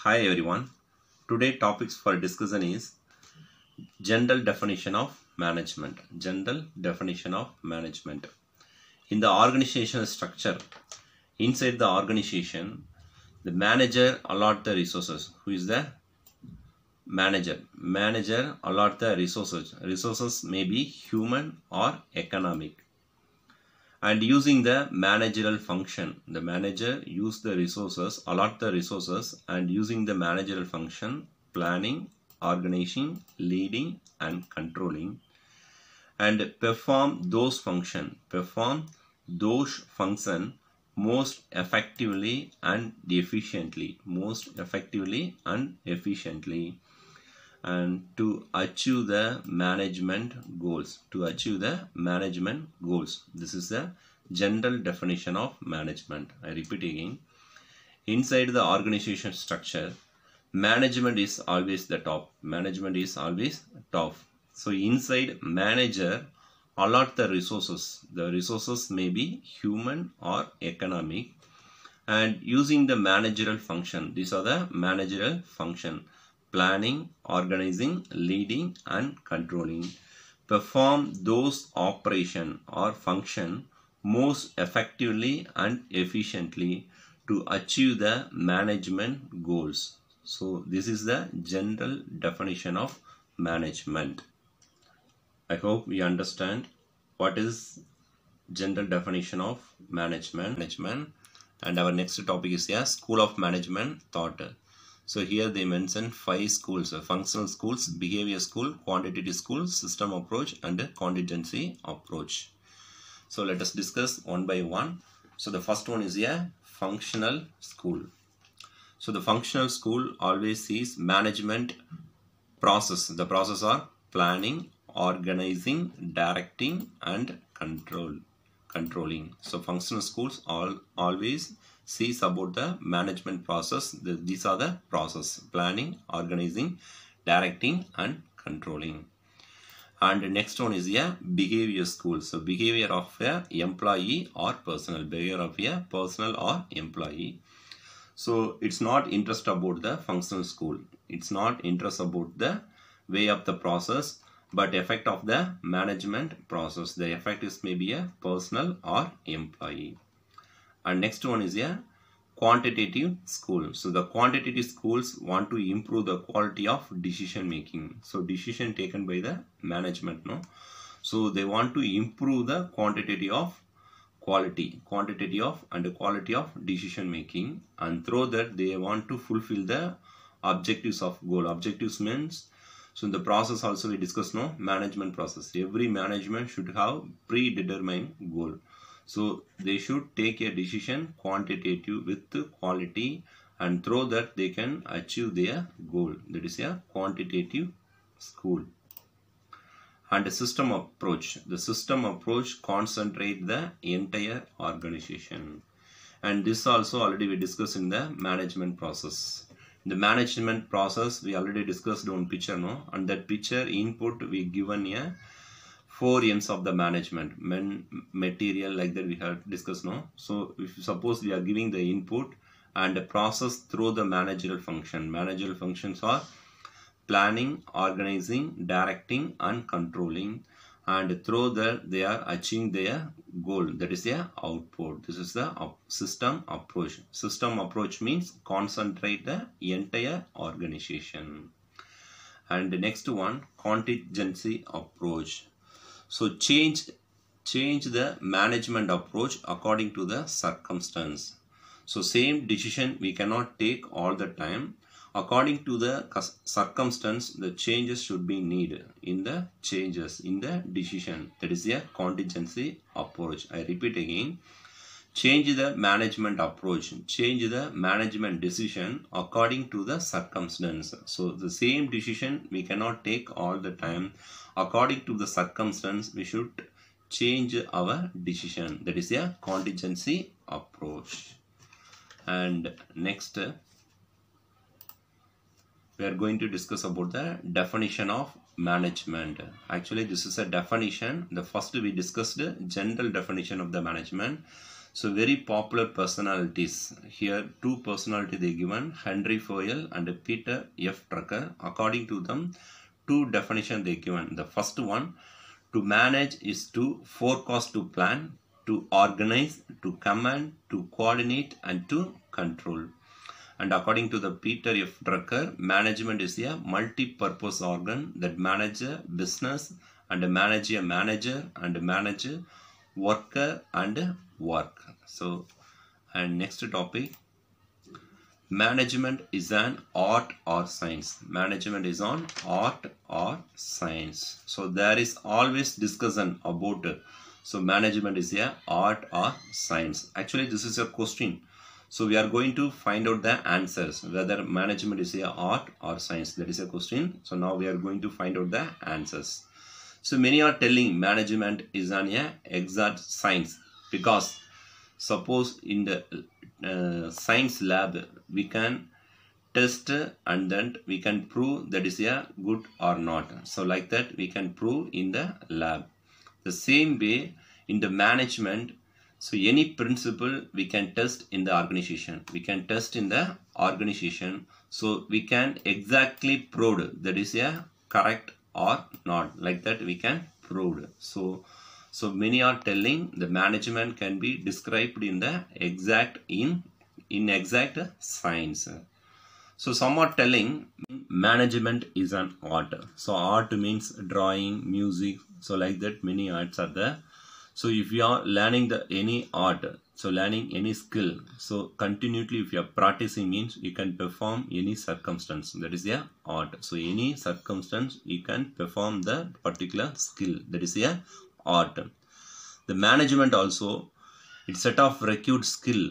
Hi everyone. Today topics for discussion is general definition of management. General definition of management. In the organizational structure, inside the organization, the manager allot the resources. Who is the manager? Manager allot the resources. Resources may be human or economic. And using the managerial function, the manager use the resources, allot the resources, and using the managerial function, planning, organizing, leading, and controlling, and perform those function most effectively and efficiently, and to achieve the management goals. This is the general definition of management. I repeat again. Inside the organization structure, management is always the top. So inside manager allot the resources. The resources may be human or economic, and using the managerial function. These are the managerial function: planning, organizing, leading, and controlling. Perform those operation or function most effectively and efficiently to achieve the management goals. So this is the general definition of management. I hope we understand what is general definition of management. And our next topic is School of Management Thought. So here they mention 5 schools: functional schools, behavior school, quantitative school, system approach, and contingency approach. So let us discuss one by one. So the first one is a functional school. So the functional school always sees management process. The process are planning, organizing, directing, and controlling. So functional schools always sees about the management process. These are the process: planning, organizing, directing, and controlling. And the next one is a behavior school. So behavior of a employee or personal. So it's not interest about the functional school. It's not interest about the way of the process, but effect of the management process. The effect is maybe a personal or employee. And next one is a quantitative school. So the quantitative schools want to improve the quality of decision making. So decision taken by the management, no? So they want to improve the quantity of decision making, and through that they want to fulfill the objectives of goal. Objectives means, so in the process also we discuss, no, management process. Every management should have predetermined goal. So they should take a decision quantitative with quality, and through that they can achieve their goal. That is a quantitative school. And the system approach. The system approach concentrate the entire organization. And this also already we discussed in the management process. In the management process we already discussed one picture, no? And that picture input we given a 4 M's of the management: men, material, like that we have discussed, no? So if suppose we are giving the input and the process through the managerial function. Managerial functions are planning, organizing, directing, and controlling, and through that they are achieving their goal. That is their output. This is the system approach. System approach means concentrate the entire organization. And the next one, contingency approach. So change the management approach according to the circumstance. So same decision we cannot take all the time. According to the circumstance, the changes should be needed in the decision. That is a contingency approach. I repeat again. Change the management approach. Change the management decision according to the circumstance. So the same decision we cannot take all the time. According to the circumstance, we should change our decision. That is a contingency approach. And next, we are going to discuss about the definition of management. Actually, this is a definition. The first we discussed the general definition of the management. So very popular personalities. Here two personalities they given, Henry Fayol and Peter F. Drucker. According to them, two definitions they given. The first one, to manage is to forecast, to plan, to organize, to command, to coordinate and to control. And according to the Peter F. Drucker, management is a multi-purpose organ that manages a business and manage a manager and manage a worker and work. So, and next topic, management is an art or science. Management is on art or science. So there is always discussion about it. So management is a art or science. Actually this is a question. So we are going to find out the answers whether management is a art or science. That is a question. So now we are going to find out the answers. So many are telling management is an exact science, because suppose in the science lab we can test and then we can prove that is a good or not. So like that we can prove in the lab. The same way in the management, so any principle we can test in the organization. We can test in the organization. So we can exactly prove that is a correct or not. Like that we can prove. So many are telling the management can be described in the exact in exact science. So some are telling management is an art. So art means drawing, music. So like that many arts are there. So if you are learning any art, so learning any skill, so continually if you are practicing means you can perform any circumstance. That is a art. So any circumstance you can perform the particular skill. That is a art. The management also, it's set of required skill.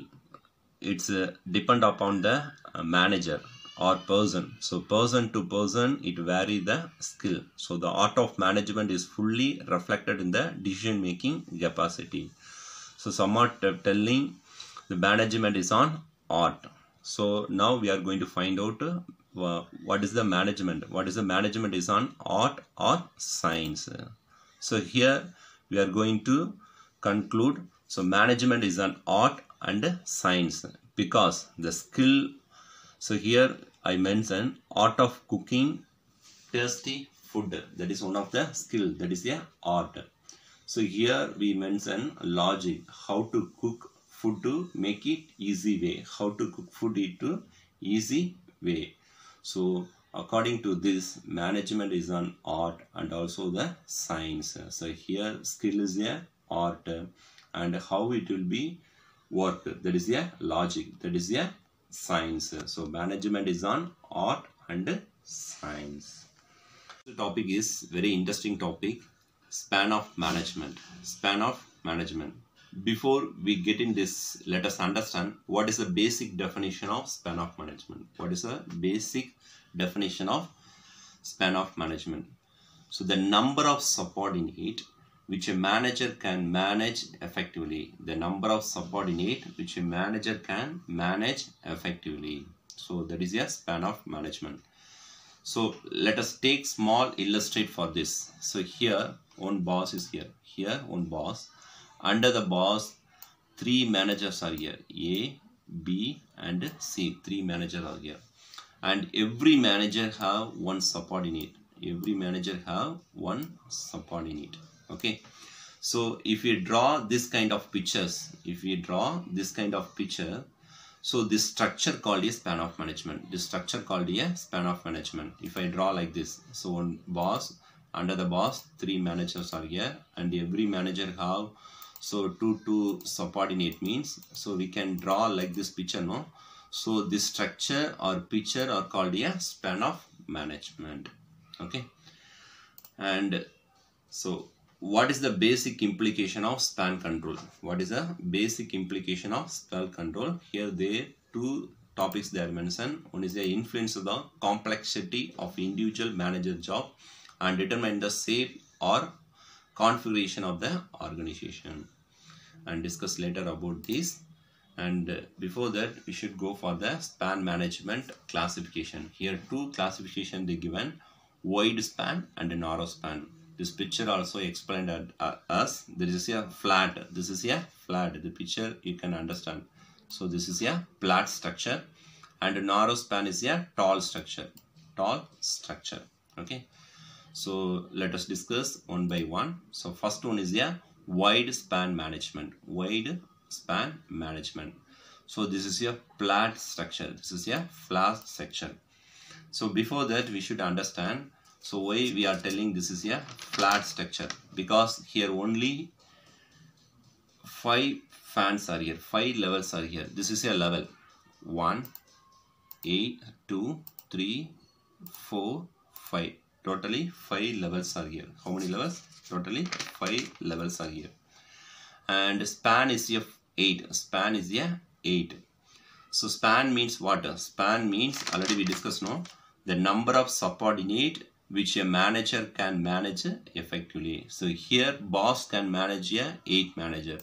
It's depend upon the manager or person. So person to person it vary the skill. So the art of management is fully reflected in the decision making capacity. So some are telling the management is on art. So now we are going to find out what is the management. What is the management is on art or science. So here we are going to conclude. So management is an art and science, because the skill. So here I mentioned art of cooking tasty food. That is one of the skill. That is the art. So here we mention logic. How to cook food to make it easy way. How to cook food to easy way. So according to this, management is an art and also the science. So here skill is a art and how it will be work. That is a logic. That is a science. So management is on art and science. The topic is very interesting topic. Span of management. Span of management. Before we get in this, let us understand what is the basic definition of span of management. What is the basic definition of span of management? So the number of subordinate which a manager can manage effectively. The number of subordinate which a manager can manage effectively. So that is a span of management. So let us take small illustrate for this. So here one boss is here. Here one boss. Under the boss, three managers are here. A, B and C. Three managers are here. And every manager have one subordinate. Every manager have one subordinate. Okay. So if we draw this kind of pictures, so this structure called a span of management. This structure called a span of management. If I draw like this, so one boss, under the boss, three managers are here, and every manager have so two subordinate means. So we can draw like this picture, no? So this structure or picture are called a span of management. Okay. And so what is the basic implication of span control? What is the basic implication of span control? Here there two topics they are mentioned. One is the influence of the complexity of individual manager job and determine the shape or configuration of the organization, and discuss later about this. And before that we should go for the span management classification. Here two classification they given: wide span and a narrow span. This picture also explained us. There is a flat. This is a flat. The picture you can understand. So this is a flat structure, and a narrow span is a tall structure. Tall structure. Okay. So let us discuss one by one. So first one is a wide span management. Wide span management. So this is a flat structure. This is a flat section. So before that we should understand. So why we are telling this is a flat structure? Because here only 5 fans are here. 5 levels are here. This is a level 1, 8, 2, 3, 4, 5. Totally 5 levels are here. How many levels? Totally 5 levels are here. And span is a 8. Span is a 8. So span means what? Span means, already we discussed, no? The number of subordinate which a manager can manage effectively. So here boss can manage a 8 manager,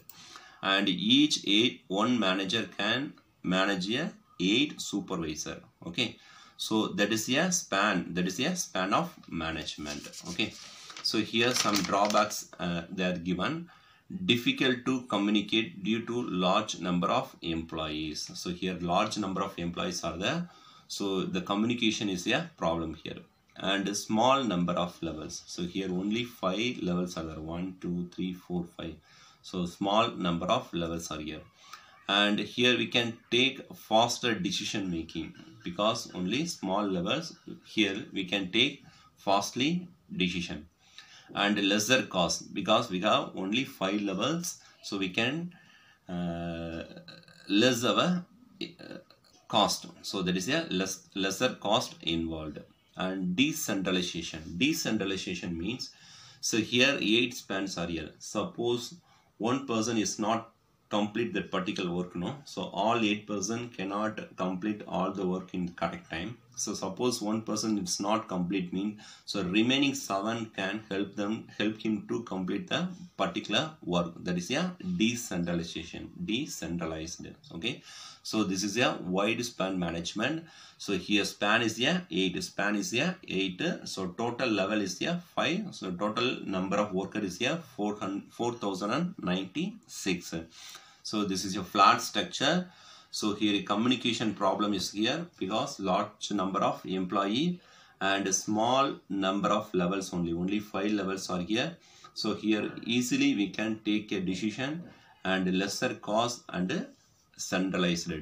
and each 1 manager can manage a 8 supervisor. Okay, so that is a span. That is a span of management. Okay, so here some drawbacks they are given. Difficult to communicate due to large number of employees. So here large number of employees are there. So the communication is a problem here. And a small number of levels. So here only 5 levels are there. 1, 2, 3, 4, 5. So small number of levels are here. And here we can take faster decision making, because only small levels. Here we can take fastly decision. And lesser cost, because we have only 5 levels. So we can less our cost. So that is a lesser cost involved. And decentralization means, so here 8 spans are here. Suppose one person is not complete that particular work, no? So all 8 person cannot complete all the work in correct time. So suppose one person is not complete, means so remaining 7 can help him to complete the particular work. That is a decentralized. Okay, so this is a wide span management. So here span is a 8. Span is a 8. So total level is a 5. So total number of worker is a 4096. So this is a flat structure. So here a communication problem is here, because large number of employee and a small number of levels only. Only 5 levels are here. So here easily we can take a decision, and lesser cost and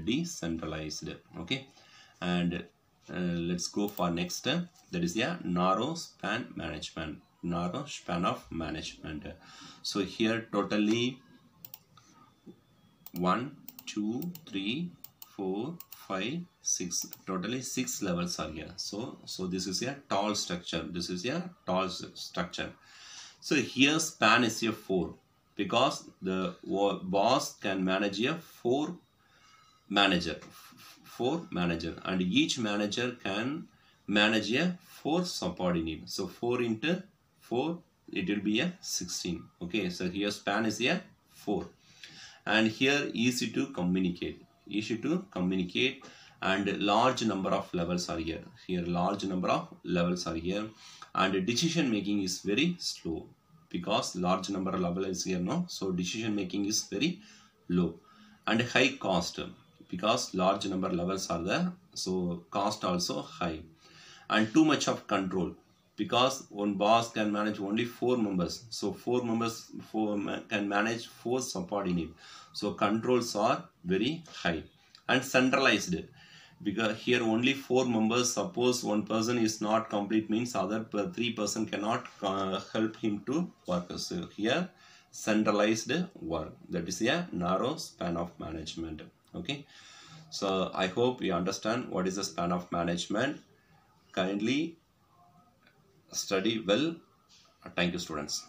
decentralized. Okay, and let's go for next step. That is a narrow span management. Narrow span of management. So here totally 1, 2, 3, 4, 5, 6. Totally 6 levels are here. So this is a tall structure. This is a tall structure. So here span is a 4, because the boss can manage a 4 manager, and each manager can manage a 4 subordinate. So 4 into 4, it will be a 16. Okay, so here span is a 4. And here easy to communicate, and large number of levels are here. Here large number of levels are here, and decision making is very slow, because large number of levels is here, no? So decision making is very low. And high cost, because large number of levels are there, so cost also high. And too much of control, because one boss can manage only 4 members. So 4 members can manage 4 subordinate. So controls are very high. And centralized, because here only 4 members. Suppose one person is not complete, means other 3 person cannot help him to work. So here centralized work. That is a narrow span of management. Okay, so I hope you understand what is the span of management. Kindly study well. Thank you, students.